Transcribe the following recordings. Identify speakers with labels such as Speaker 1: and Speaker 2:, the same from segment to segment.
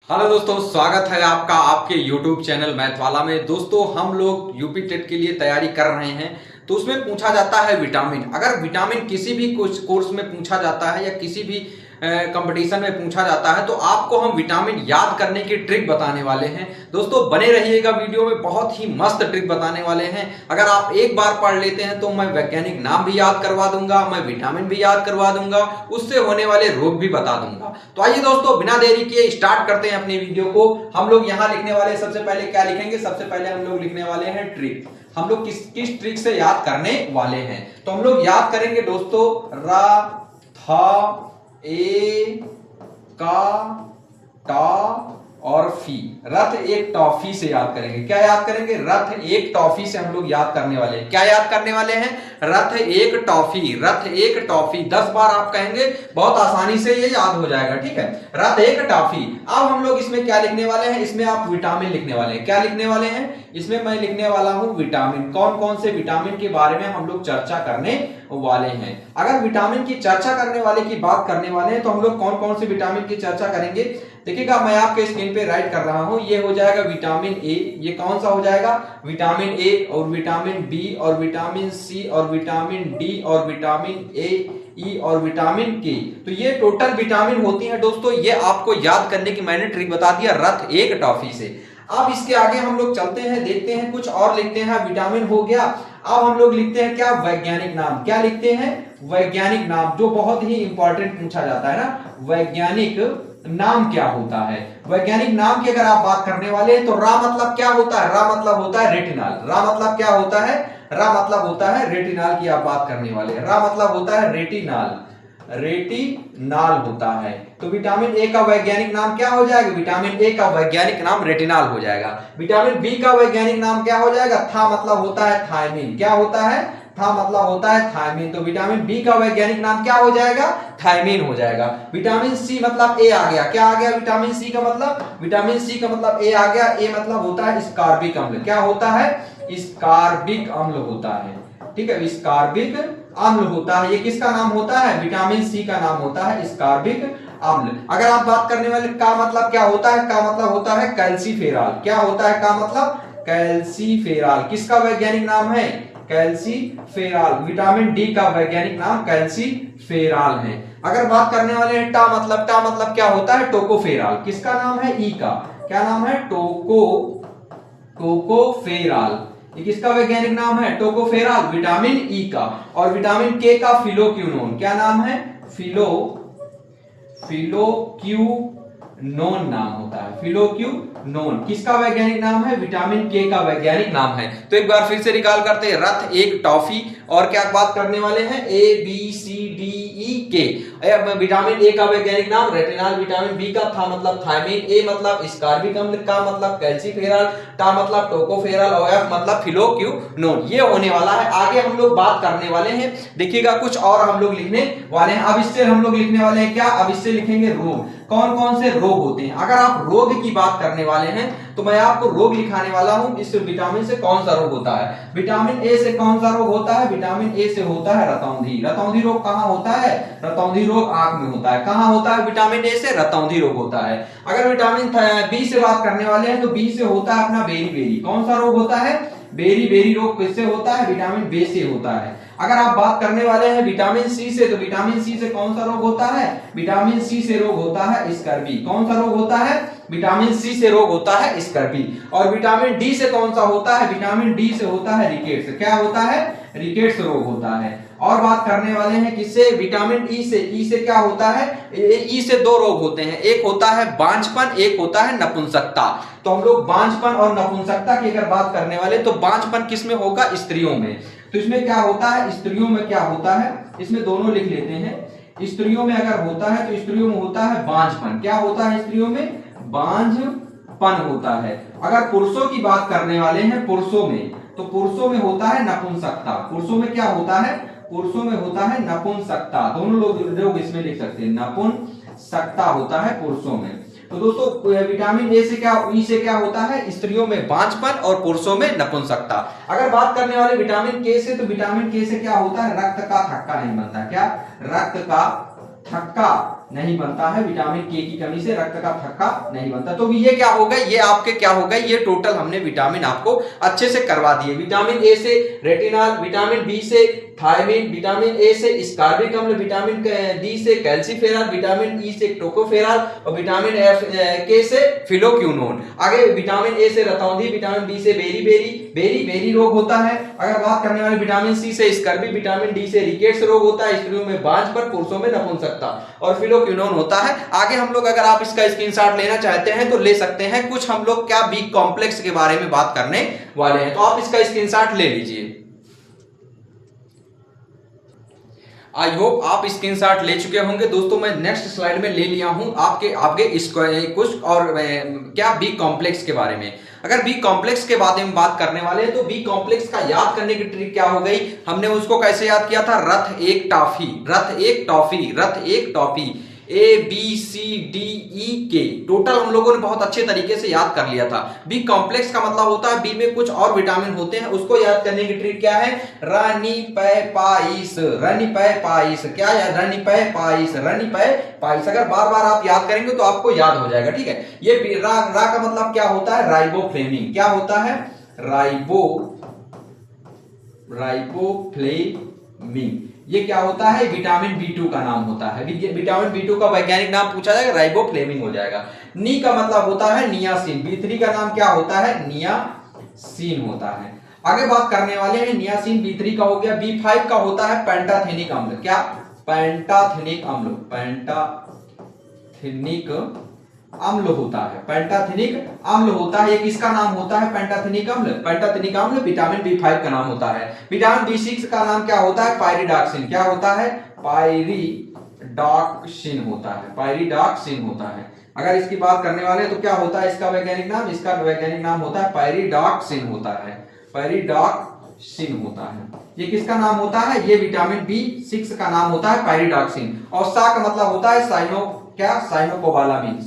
Speaker 1: Hello दोस्तों, स्वागत है आपका आपके YouTube चैनल मैथ वाला में। दोस्तों, हम लोग यूपी टेट के लिए तैयारी कर रहे हैं, तो उसमें पूछा जाता है विटामिन। अगर विटामिन किसी भी कुछ कोर्स में पूछा जाता है या किसी भी कंपटीशन में पूछा जाता है, तो आपको हम विटामिन याद करने की ट्रिक बताने वाले हैं। दोस्तों, बने रहिएगा वीडियो में, बहुत ही मस्त ट्रिक बताने वाले हैं। अगर आप एक बार पढ़ लेते हैं तो मैं वैज्ञानिक नाम भी याद करवा दूंगा, मैं विटामिन भी याद करवा दूंगा, उससे होने वाले रोग भी बता दूंगा। तो आइए दोस्तों, बिना देरी किए स्टार्ट करते हैं अपनी वीडियो को। हम लोग यहाँ लिखने वाले, सबसे पहले क्या लिखेंगे? सबसे पहले हम लोग लिखने वाले हैं ट्रिक। हम लोग किस किस ट्रिक से याद करने वाले हैं? तो हम लोग याद करेंगे दोस्तों, रा, था, ए, का, टा और फी। रथ एक टॉफी से याद करेंगे। क्या याद करेंगे? रथ एक टॉफी से हम लोग याद करने वाले हैं। क्या याद करने वाले हैं? रथ एक टॉफी। रथ एक टॉफी 10 बार आप कहेंगे, बहुत आसानी से ये याद हो जाएगा। ठीक है, रथ एक टॉफी। अब हम लोग इसमें क्या लिखने वाले हैं? इसमें आप विटामिन लिखने वाले हैं। क्या लिखने वाले हैं? इसमें मैं लिखने वाला हूं विटामिन। कौन कौन से विटामिन के बारे में हम लोग चर्चा करने वाले हैं? अगर विटामिन की चर्चा करने वाले की बात करने वाले हैं, तो हम लोग कौन कौन से विटामिन की चर्चा करेंगे? देखिएगा, मैं आपके स्क्रीन पे राइट कर रहा हूं। ये हो जाएगा विटामिन ए। ये कौन सा हो जाएगा? विटामिन ए, और विटामिन बी, और विटामिन सी, और विटामिन डी, और विटामिन ए, ई, और विटामिन के। तो ये टोटल विटामिन होती है दोस्तों। ये आपको याद करने की मैंने ट्रिक बता दिया रथ एक टॉफी से। अब इसके आगे हम लोग चलते हैं, देखते हैं कुछ और लिखते हैं। विटामिन हो गया। अब हम लोग लिखते हैं क्या? वैज्ञानिक नाम। क्या लिखते हैं? वैज्ञानिक नाम, जो बहुत ही इंपॉर्टेंट पूछा जाता है ना। वैज्ञानिक नाम क्या होता है? वैज्ञानिक नाम की अगर आप बात करने वाले हैं, तो रा मतलब क्या होता है? रा मतलब होता है रेटिनॉल। रा मतलब क्या होता है? रा मतलब होता है रेटिनॉल की आप बात करने वाले हैं। रा मतलब होता है रेटिनॉल। रेटिनॉल होता है। तो विटामिन ए का वैज्ञानिक नाम क्या हो जाएगा? विटामिन ए का वैज्ञानिक नाम रेटिनॉल हो जाएगा। विटामिन बी का वैज्ञानिक नाम क्या हो जाएगा? था मतलब होता है थायमिन। क्या होता है? था मतलब होता है थायमिन। तो विटामिन बी का वैज्ञानिक नाम क्या हो जाएगा? थायमिन हो जाएगा। विटामिन सी मतलब ए आ गया। क्या आ गया विटामिन सी का मतलब? विटामिन सी का मतलब ए आ गया। ए मतलब होता है स्कार्बिक अम्ल। क्या होता है? स्कार्बिक अम्ल होता है। ठीक है, स्कार्बिक अम्ल होता है। ये किसका नाम होता है? विटामिन सी का नाम होता है स्कार्बिक अम्ल। अगर आप बात करने वाले का मतलब क्या होता है? का मतलब होता है कैल्सीफेरॉल। क्या होता है का मतलब? कैल्सीफेरॉल। किसका वैज्ञानिक नाम है? कैल्सीफेरॉल। विटामिन डी का वैज्ञानिक नाम कैल्सीफेरॉल है। अगर बात करने वाले हैं टा मतलब क्या होता है? टोकोफेरॉल। किसका नाम है? ई का। क्या नाम है? टोकोफेरॉल। ये किसका वैज्ञानिक नाम है? टोकोफेरॉल, विटामिन ई का। और विटामिन के का फिलोक्यूनोन। क्या नाम है? फिलोक्यूनोन नाम होता है। फिलोक्यूनोन किसका वैज्ञानिक नाम है? विटामिन के का वैज्ञानिक नाम है। तो एक बार फिर से रिकॉल करते हैं, रथ एक टॉफी। और क्या बात करने वाले हैं? ए बी सी डी ई के। विटामिन ए का वैज्ञानिक नाम रेटिनॉल। विटामिन बी का था मतलब थायमिन। ए मतलब स्कार्बिक अम्ल। का मतलब कैल्सीफेरॉल। टा मतलब टोकोफेरॉल। और एफ मतलब फिलोक्यूनोन। ये होने वाला है। आगे हम लोग बात करने वाले हैं, देखिएगा कुछ और हम लोग लिखने वाले हैं। अब इससे हम लोग लिखने वाले हैं क्या? अब इससे लिखेंगे रोग। कौन कौन से रोग होते हैं? अगर आप रोग की बात करने वाले हैं, तो मैं आपको रोग लिखाने वाला हूं। इस विटामिन से कौन सा रोग होता है? विटामिन ए से कौन सा रोग होता है? विटामिन ए से होता है रतौंधी। रतौंधी रोग कहां होता है? रतौंधी रोग आंख में होता है। कहां होता है? विटामिन ए से रतौंधी रोग होता है। अगर विटामिन बी से बात करने वाले हैं, तो बी से होता है अपना बेरी बेरी। कौन सा रोग होता है? बेरी बेरी रोग किससे होता है? विटामिन बी से होता है। अगर आप बात करने वाले हैं विटामिन सी से, तो विटामिन सी से कौन सा रोग होता है? विटामिन सी से रोग होता है स्कर्वी। कौन सा रोग होता है? विटामिन सी से रोग होता है स्कर्वी। और विटामिन डी से कौन सा होता है? विटामिन डी से होता है रिकेट्स। क्या होता है? रिकेट्स रोग होता है। और बात करने वाले हैं किससे? विटामिन ई से। ई से क्या होता है? ई से दो रोग होते हैं, एक होता है बांझपन, एक होता है नपुंसकता। तो हम लोग बांझपन और नपुंसकता की अगर बात करने वाले, तो बांझपन किसमें होगा? स्त्रियों में। तो इसमें क्या होता है? स्त्रियों में क्या होता है? इसमें दोनों लिख लेते हैं। स्त्रियों में अगर होता है, तो स्त्रियों में होता है बांझपन। क्या होता है स्त्रियों में? बांझपन होता है। अगर पुरुषों की बात करने वाले हैं, पुरुषों में, तो पुरुषों में होता है नपुंसकता। पुरुषों में क्या होता है? पुरुषों में होता है नपुंसकता। दोनों लोग इसमें लिख सकते हैं, नपुंसकता होता है पुरुषों में। तो दोस्तों, विटामिन ए से क्या, ई से क्या होता है? स्त्रियों में बांझपन और पुरुषों में नपुंसकता। अगर बात करने वाले विटामिन के से, तो विटामिन के से क्या होता है? रक्त का थक्का नहीं बनता। क्या? रक्त का थक्का नहीं बनता है, विटामिन के की कमी से रक्त का थक्का नहीं बनता। तो ये क्या हो गए, ये आपके क्या हो गए, ये टोटल हमने विटामिन आपको अच्छे से करवा दिए। विटामिन ए से रेटिनॉल, विटामिन बी से थायमिन, विटामिन ए से स्कार्बिक अम्ल, विटामिन डी से कैल्सीफेरॉल, विटामिन ई से टोकोफेरॉल और विटामिन एफ के से फिलोक्विनोन। आगे विटामिन ए से रतौंधी, विटामिन बी से बेरी रोग होता है। अगर बात करने वाले विटामिन सी से स्कर्वी, विटामिन डी से रिकेट्स रोग होता है, स्त्रियों में बांझपन, पुरुषों में नपुंसकता और फिलोक्विनोन होता है। आगे हम लोग, अगर आप इसका स्क्रीनशॉट लेना चाहते हैं तो ले सकते हैं। कुछ हम लोग क्या बी कॉम्प्लेक्स के बारे में बात करने वाले हैं, तो आप इसका स्क्रीनशॉट ले लीजिए। आई होप आप स्क्रीनशॉट ले चुके होंगे दोस्तों। मैं नेक्स्ट स्लाइड में ले लिया हूं आपके आगे कुछ और क्या बी कॉम्प्लेक्स के बारे में। अगर बी कॉम्प्लेक्स के बारे में बात करने वाले हैं तो बी कॉम्प्लेक्स का याद करने की ट्रिक क्या हो गई, हमने उसको कैसे याद किया था, रथ एक toffee A B C D E के टोटल हम लोगों ने बहुत अच्छे तरीके से याद कर लिया था। बी कॉम्प्लेक्स का मतलब होता है बी में कुछ और विटामिन होते हैं, उसको याद करने की ट्रिक क्या है, रनिपेपाइस। क्या है, रनिपेपाइस। अगर बार बार आप याद करेंगे तो आपको याद हो जाएगा, ठीक है। ये रा का मतलब क्या होता है, राइबोफ्लेविन। क्या होता है, राइबोफ्लेविन। ये क्या होता है, विटामिन बी2 का नाम होता है। विटामिन बी2 का वैज्ञानिक नाम पूछा जाएगा, राइबोफ्लेविन हो जाएगा। नी का मतलब होता है नियासिन। बी3 का नाम क्या होता है, नियासिन होता है। आगे बात करने वाले हैं, नियासिन बी3 का हो गया। बी5 का होता है पेंटाथेनिक अम्ल। क्या, पेंटाथेनिक अम्ल होता है, पेंटाथेनिक अम्ल होता है। ये किसका नाम होता है, पेंटाथेनिक अम्ल विटामिन बी5 का नाम होता है। विटामिन बी6 का नाम क्या होता है, पायरिडॉक्सिन। क्या होता है, पायरिडॉक्सिन होता है। अगर इसकी बात करने वाले तो क्या होता है इसका वैज्ञानिक नाम, इसका वैज्ञानिक नाम होता है पायरिडॉक्सिन होता है। ये किसका नाम होता है, ये विटामिन बी6 का नाम होता है पायरिडॉक्सिन। और सा का मतलब होता है साइनोकोबालामिन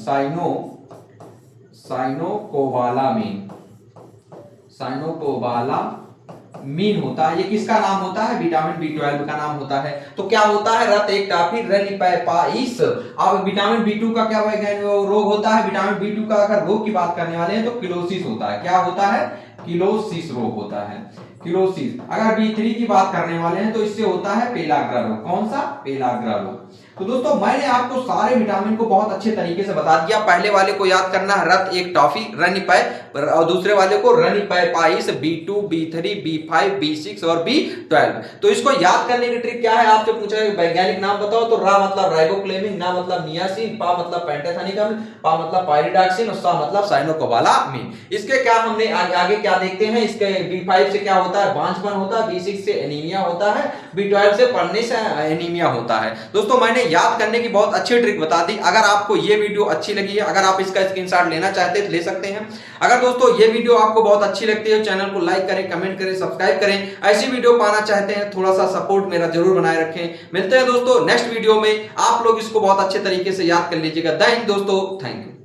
Speaker 1: होता है। ये किसका नाम होता है, विटामिन बी12 का नाम होता है। तो क्या होता है, रथ एक टॉफी रनिपेपाइस। अब विटामिन बी2 का क्या रोग होता है, विटामिन बी2 का अगर रोग की बात करने वाले हैं तो किलोसिस होता है। क्या होता है, किलोसिस रोग होता है, किलोसिस। अगर बी3 की बात करने वाले हैं तो इससे होता है पेलाग्रा रोग। कौन सा, पेलाग्रा रोग। तो दोस्तों मैंने आपको सारे विटामिन को बहुत अच्छे तरीके से बता दिया। पहले वाले को याद करना है, रथ एक टॉफी रनिपै, और दूसरे वाले को रनिपेपाइस, बी2, बी3, बी5, बी6 और बी12। तो इसको याद करने की ट्रिक क्या है, आपसे पूछा है वैज्ञानिक नाम बताओ, तो रा मतलब राइबोफ्लेविन, ना मतलब नियासिन, पा मतलब पेंटाथेनिक अम्ल, पा मतलब पायरिडॉक्सिन और सा मतलब साइनोकोबालामिन। इसके क्या हमने आगे क्या देखते हैं, इसके बी5 से क्या होता है, बांझपन होता है, बी6 से एनीमिया होता है, बी12 से पढ़ने से एनीमिया होता है। दोस्तों मैंने याद करने की बहुत अच्छी ट्रिक बता दी। अगर आपको ये वीडियो अच्छी लगी है, अगर आप इसका स्क्रीनशॉट लेना चाहते हैं तो ले सकते हैं। अगर दोस्तों ये वीडियो आपको बहुत अच्छी लगती है, चैनल को लाइक करें, कमेंट करें, सब्सक्राइब करें। ऐसी वीडियो पाना चाहते हैं, थोड़ा सा सपोर्ट मेरा जरूर बनाए रखें। मिलते हैं दोस्तों नेक्स्ट वीडियो में। आप लोग इसको बहुत अच्छे तरीके से याद कर लीजिएगा। जय हिंद दोस्तों, थैंक यू।